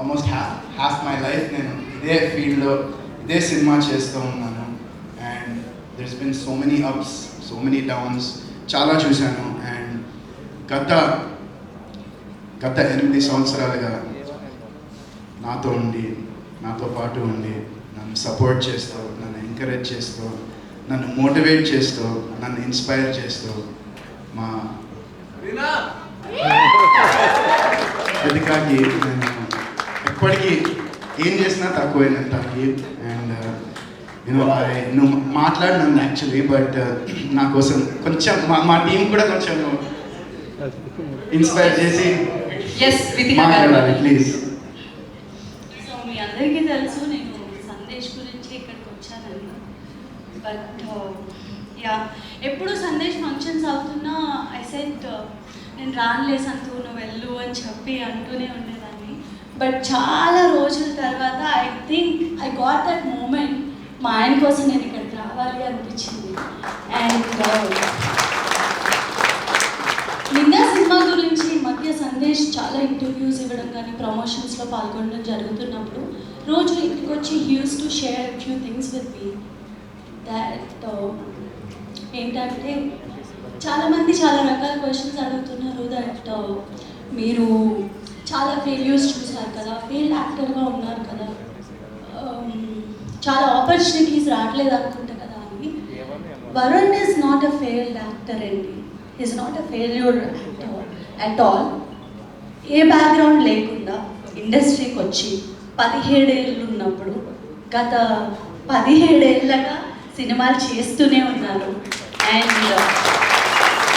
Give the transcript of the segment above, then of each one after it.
Almost half my life నేను ఇదే ఫీల్డ్లో ఇదే సినిమా చేస్తూ ఉన్నాను. And there's been so many ups, so many downs, చాలా చూశాను. అండ్ గత 8 సంవత్సరాలుగా నాతో పాటు ఉండి నన్ను సపోర్ట్ చేస్తూ, నన్ను ఎంకరేజ్ చేస్తూ, నన్ను మోటివేట్ చేస్తూ, నన్ను ఇన్స్పైర్ చేస్తూ మా రితికాకి నేను ఎప్పటికీ ఏం చేసినా తక్కువే తనకి. అండ్ నువ్వు మాట్లాడినాను యాక్చువల్లీ, బట్ నా కోసం కొంచెం మా టీం కూడా కొంచెం ఇన్స్పైర్ చేసి మాట్లాడాలి ప్లీజ్. సో మీ అందరికీ తెలుసు నేను సందేశ్ గురించి ఇక్కడికి వచ్చానని. బట్ యా, ఎప్పుడు సందేశ్ ఫంక్షన్స్ అవుతున్నా ఐ సెట్ నేను రానులే సంతూ నువ్వు వెళ్ళు అని చెప్పి అంటూనే ఉండేదాన్ని. బట్ చాలా రోజుల తర్వాత I think I got that moment, మా ఆయన కోసం నేను ఇక్కడికి రావాలి అనిపించింది. అండ్ నిన్న సినిమా గురించి మధ్య సందేశ్ చాలా ఇంటర్వ్యూస్ ఇవ్వడం కానీ ప్రమోషన్స్లో పాల్గొనడం జరుగుతున్నప్పుడు రోజు ఇంటికి వచ్చి he uses to share few things with me. That ఏంటంటే చాలామంది చాలా రకాల క్వశ్చన్స్ అడుగుతున్నారు. దట్ మీరు చాలా ఫెయిల్యూర్స్ చూసారు కదా, ఫెయిల్డ్ యాక్టర్గా ఉన్నారు కదా, చాలా ఆపర్చునిటీస్ రావట్లేదు అనుకుంటా కదా అని. Varun is not a failed actor అండి. Is not a failure actor at all. ఏ బ్యాక్గ్రౌండ్ లేకుండా ఇండస్ట్రీకి వచ్చి 17 ఏళ్ళు ఉన్నప్పుడు గత 17 ఏళ్ళగా సినిమాలు చేస్తూనే ఉన్నారు. అండ్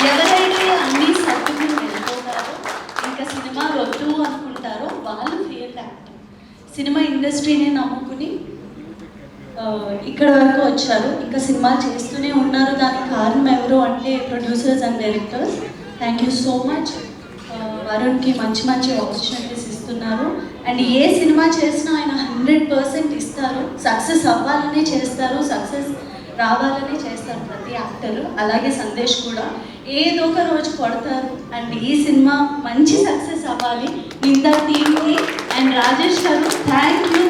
ఎవరైతే అన్నీ సర్దుకుని వెళ్ళిపోతారో ఇంకా సినిమా వద్దు అనుకుంటారో వాళ్ళు ఫెయిల్డ్ యాక్టర్. సినిమా ఇండస్ట్రీనే నమ్ముకుని ఇక్కడ వరకు వచ్చారు, ఇంకా సినిమాలు చేస్తూనే ఉన్నారు. దానికి కారణం ఎవరు అంటే producers and directors. Thank you so much. వరుణ్కి మంచి ఆపర్చునిటీస్ ఇస్తున్నారు. అండ్ ఏ సినిమా చేసినా ఆయన 100% ఇస్తారు. సక్సెస్ అవ్వాలనే చేస్తారు, సక్సెస్ రావాలనే చేస్తారు ప్రతి యాక్టర్. అలాగే సందేశ్ కూడా ఏదో ఒక రోజు కొడతారు. అండ్ ఈ సినిమా మంచి సక్సెస్ అవ్వాలి. నిందా టీమ్కి అండ్ రాజేష్ గారు థ్యాంక్ యూ.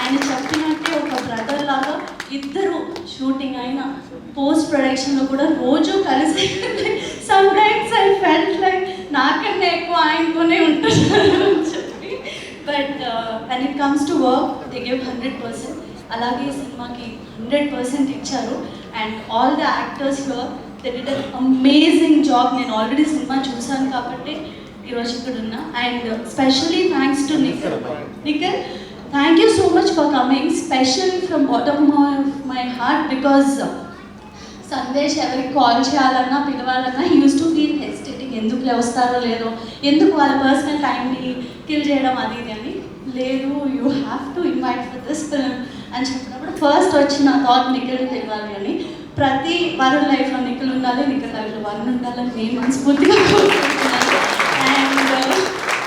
ఆయన చెప్పినట్టే ఒక బ్రదర్ లాగా ఇద్దరు షూటింగ్ అయినా పోస్ట్ ప్రొడక్షన్లో కూడా రోజు కలిసి some times I felt like నాకన్నా ఎక్కువ ఆయనతోనే ఉంటున్నారు అని చెప్పి. But when it comes to work they give 100%. అలాగే ఈ సినిమాకి 100% ఇచ్చారు. And all the actors here they did an amazing job. నేను ఆల్రెడీ సినిమా చూశాను కాబట్టి ఈరోజు ఇక్కడ ఉన్నా. And specially thanks to Nikhil. Thank you so much for coming, especially from bottom of my heart, because Sandesh ఎవరికి కాల్ చేయాలన్నా పిలవాలన్నా he uses to feel hesitating. ఎందుకు వస్తారో లేదో, ఎందుకు వాళ్ళ పర్సనల్ టైంని కిల్ చేయడం అది ఇది అని. లేదు, you have to invite for this film అని చెప్పినప్పుడు ఫస్ట్ వచ్చిన థాట్ నిఖిల్ తెలియాలి అని. ప్రతి వరుణ్ లైఫ్లో నిఖిల్ ఉండాలి, నిఖిల్ లైఫ్లో వరుణ్ ఉండాలని నేను మనస్ఫూర్తిగా కోరుకుంటున్నాను. అండ్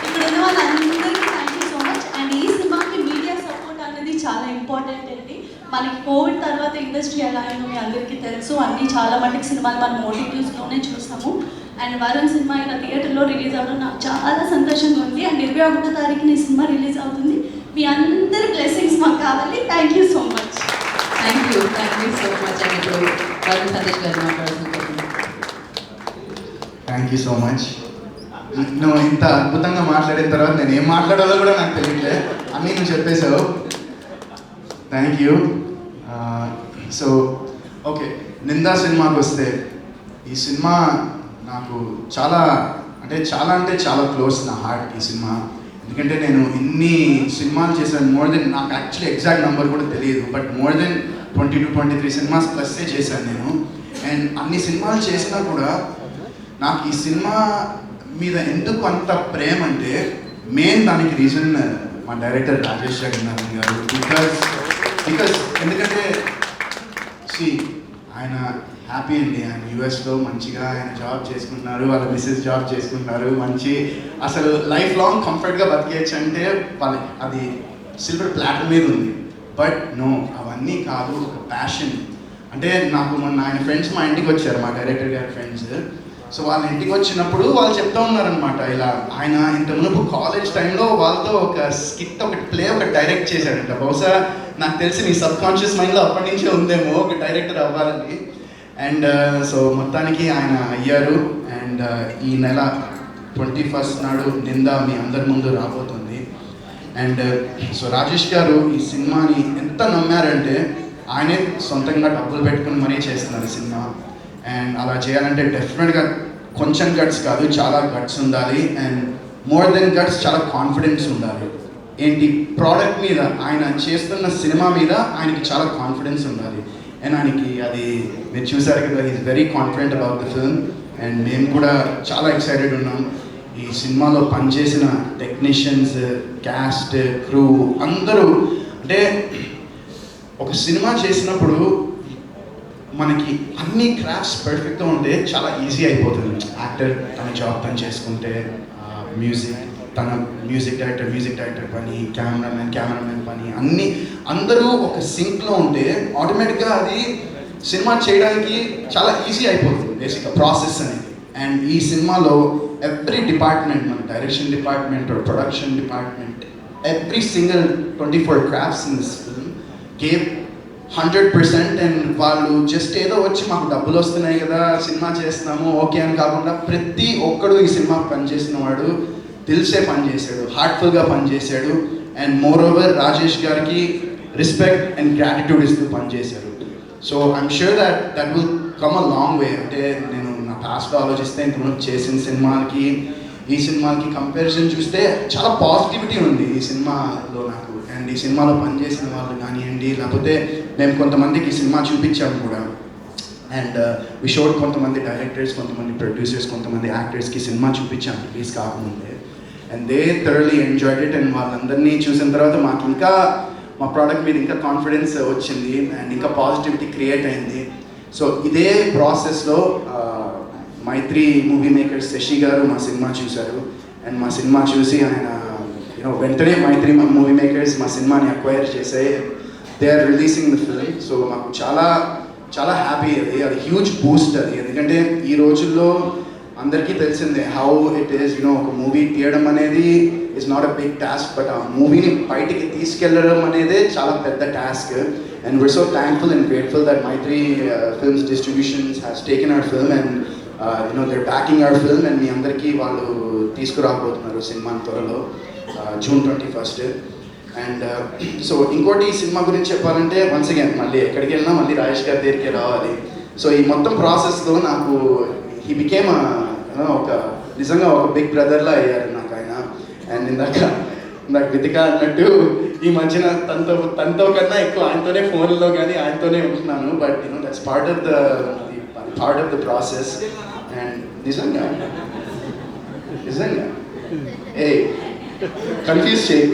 ఇక్కడ ఉన్న వాళ్ళందరికీ thank you so much. And ఈ సినిమాకి మీడియా సపోర్ట్ అనేది చాలా ఇంపార్టెంట్ అండి. మనకి కోవిడ్ తర్వాత ఇండస్ట్రీ ఎలా అయిందో మీ అందరికీ తెలుసు. అన్నీ చాలా మటుకు సినిమాలు మనం ఓటీటీస్లోనే చూసాము. అండ్ వరుణ్ సినిమా ఇలా థియేటర్లో రిలీజ్ అవ్వడం నాకు చాలా సంతోషంగా ఉంది. అండ్ 21వ తారీఖున ఈ సినిమా రిలీజ్ అవుతుంది. మీ అందరి బ్లెస్సింగ్స్ మాకు కావాలి. Thank you so much. Thank you so much. And ఇప్పుడు వరుణ్ సందేశ్ గారు మాట్లాడుతున్నారు. Thank you so much. నువ్వు ఇంత అద్భుతంగా మాట్లాడిన తర్వాత నేను ఏం మాట్లాడాలో కూడా నాకు తెలియట్లే, అన్నీ నువ్వు చెప్పేశావు. Thank you. So okay, Ninda సినిమాకి వస్తే ఈ సినిమా నాకు చాలా అంటే చాలా క్లోజ్ నా హార్ట్ ఈ సినిమా. ఎందుకంటే నేను ఇన్ని సినిమాలు చేశాను, మోర్ దెన్, నాకు యాక్చువల్లీ ఎగ్జాక్ట్ నెంబర్ కూడా తెలియదు, బట్ మోర్ దెన్ 22-23 సినిమాస్ ప్లస్సే చేశాను నేను. అండ్ అన్ని సినిమాలు చేసినా కూడా నాకు ఈ సినిమా మీద ఎందుకు అంత ప్రేమ అంటే మెయిన్ దానికి రీజన్ మా డైరెక్టర్ రాజేష్ జగన్నాథన్ గారు. బికాస్ ఎందుకంటే ఆయన హ్యాపీ అండి, ఆయన యూఎస్లో మంచిగా ఆయన జాబ్ చేసుకుంటున్నారు, వాళ్ళ మిస్సెస్ జాబ్ చేసుకుంటున్నారు, మంచి అసలు లైఫ్ లాంగ్ కంఫర్ట్గా బతికేయచ్చు అంటే అది సిల్వర్ ప్లాటర్ మీద ఉంది. బట్ నో, అవన్నీ కాదు, ఒక ప్యాషన్. అంటే నాకు మొన్న ఆయన ఫ్రెండ్స్ మా ఇంటికి వచ్చారు, మా డైరెక్టర్ గారి ఫ్రెండ్స్. సో వాళ్ళ ఇంటికి వచ్చినప్పుడు వాళ్ళు చెప్తా ఉన్నారనమాట, ఇలా ఆయన ఇంత మునుపు కాలేజ్ టైంలో వాళ్ళతో ఒక స్కిట్, ఒక ప్లే ఒకటి డైరెక్ట్ చేశాడంట. బహుశా నాకు తెలిసి నీ సబ్ కాన్షియస్ మైండ్లో అప్పటి నుంచే ఉందేమో ఒక డైరెక్టర్ అవ్వాలని. అండ్ సో మొత్తానికి ఆయన అయ్యారు. అండ్ ఈ నెల 21st నాడు నింద మీ అందరి ముందు రాబోతుంది. అండ్ సో రాజేష్ గారు ఈ సినిమాని ఎంత నమ్మారంటే ఆయనే సొంతంగా డబ్బులు పెట్టుకుని మరీ చేస్తున్నారు ఈ సినిమా. అండ్ అలా చేయాలంటే డెఫినెట్గా కొంచెం గట్స్ కాదు, చాలా గట్స్ ఉండాలి. అండ్ మోర్ దెన్ గట్స్, చాలా కాన్ఫిడెన్స్ ఉండాలి. ఏంటి, ప్రోడక్ట్ మీద, ఆయన చేస్తున్న సినిమా మీద ఆయనకి చాలా కాన్ఫిడెన్స్ ఉండాలి. అండ్ ఆయనకి అది మీరు చూసారు కదా, is very confident about the film. And మేము కూడా చాలా ఎక్సైటెడ్ ఉన్నాం. ఈ సినిమాలో పనిచేసిన టెక్నీషియన్స్, క్యాస్ట్, క్రూ అందరూ, అంటే ఒక సినిమా చేసినప్పుడు మనకి అన్ని క్రాఫ్ట్స్ పర్ఫెక్ట్గా ఉంటే చాలా ఈజీ అయిపోతుంది. యాక్టర్ తన జాబ్ తను చేసుకుంటే, మ్యూజిక్ తన మ్యూజిక్ డైరెక్టర్ పని, కెమెరామెన్ పని, అన్నీ అందరూ ఒక సింక్లో ఉంటే ఆటోమేటిక్గా అది సినిమా చేయడానికి చాలా ఈజీ అయిపోతుంది బేసిక్గా ప్రాసెస్ అనేది. అండ్ ఈ సినిమాలో ఎవ్రీ డిపార్ట్మెంట్, మన direction department, production department, every single 24 crafts in this film gave 100%. And వాళ్ళు జస్ట్ ఏదో వచ్చి మాకు డబ్బులు వస్తున్నాయి కదా సినిమా చేస్తున్నాము ఓకే అని కాకుండా, ప్రతి ఒక్కడు ఈ సినిమా పనిచేసిన వాడు దిల్సే పనిచేశాడు, హార్ట్ఫుల్గా పనిచేశాడు. అండ్ మోర్ ఓవర్ రాజేష్ గారికి రెస్పెక్ట్ అండ్ గ్రాటిట్యూడ్ ఇస్తూ పనిచేశారు. So I'm sure that will come a long way. అంటే నేను నా పాస్ట్లో ఆలోచిస్తే ఇంతకుముందు చేసిన సినిమాలకి ఈ సినిమాకి కంపారిజన్ చూస్తే చాలా పాజిటివిటీ ఉంది ఈ సినిమాలో నాకు. అండ్ ఈ సినిమాలో పనిచేసిన వాళ్ళు కానివ్వండి, లేకపోతే మేము కొంతమందికి ఈ సినిమా చూపించాము కూడా. అండ్ వి షోడ్ కొంతమంది డైరెక్టర్స్, కొంతమంది ప్రొడ్యూసర్స్, కొంతమంది యాక్టర్స్కి సినిమా చూపించాము రిలీజ్ కాకముందే. And they thoroughly enjoyed it. And వాళ్ళందరినీ చూసిన తర్వాత మాకు ఇంకా మా ప్రోడక్ట్ మీద ఇంకా కాన్ఫిడెన్స్ వచ్చింది అండ్ ఇంకా పాజిటివిటీ క్రియేట్ అయింది. సో ఇదే ప్రాసెస్లో మైత్రి మూవీ మేకర్స్ శశి గారు మా సినిమా చూశారు. అండ్ మా సినిమా చూసి ఆయన వెంటనే మైత్రి మూవీ మేకర్స్ మా సినిమాని అక్వైర్ చేసే they are releasing the film. So మాకు చాలా చాలా హ్యాపీ అది హ్యూజ్ బూస్ట్ అది. ఎందుకంటే ఈ రోజుల్లో అందరికీ తెలిసిందే హౌ ఇట్ ఈస్, ఒక మూవీ తీయడం అనేది is not a big task, but ఆ మూవీని బయటికి తీసుకెళ్ళడం అనేదే చాలా పెద్ద task. And we are so thankful and grateful that Mythri films distributions has taken our film and they're backing our film. And మీ అందరికీ వాళ్ళు తీసుకురాబోతున్నారు సినిమాని త్వరలో June 21st. అండ్ సో ఇంకోటి ఈ సినిమా గురించి చెప్పాలంటే వన్స్ అగైన్ మళ్ళీ ఎక్కడికి వెళ్ళినా మళ్ళీ రాజేష్ గారి దగ్గరికి రావాలి. సో ఈ మొత్తం ప్రాసెస్లో నాకు హీ బికేమ్ నిజంగా ఒక బిగ్ బ్రదర్లా అయ్యారు నాకు ఆయన. అండ్ ఇందాక వితిక అన్నట్టు ఈ మధ్యన తనతో కన్నా ఎక్కువ ఆయనతోనే ఫోన్లో కానీ ఆయనతోనే ఉంటున్నాను. But that's part of the process. And నిజంగా ఏ కన్ఫ్యూజ్ చేయి.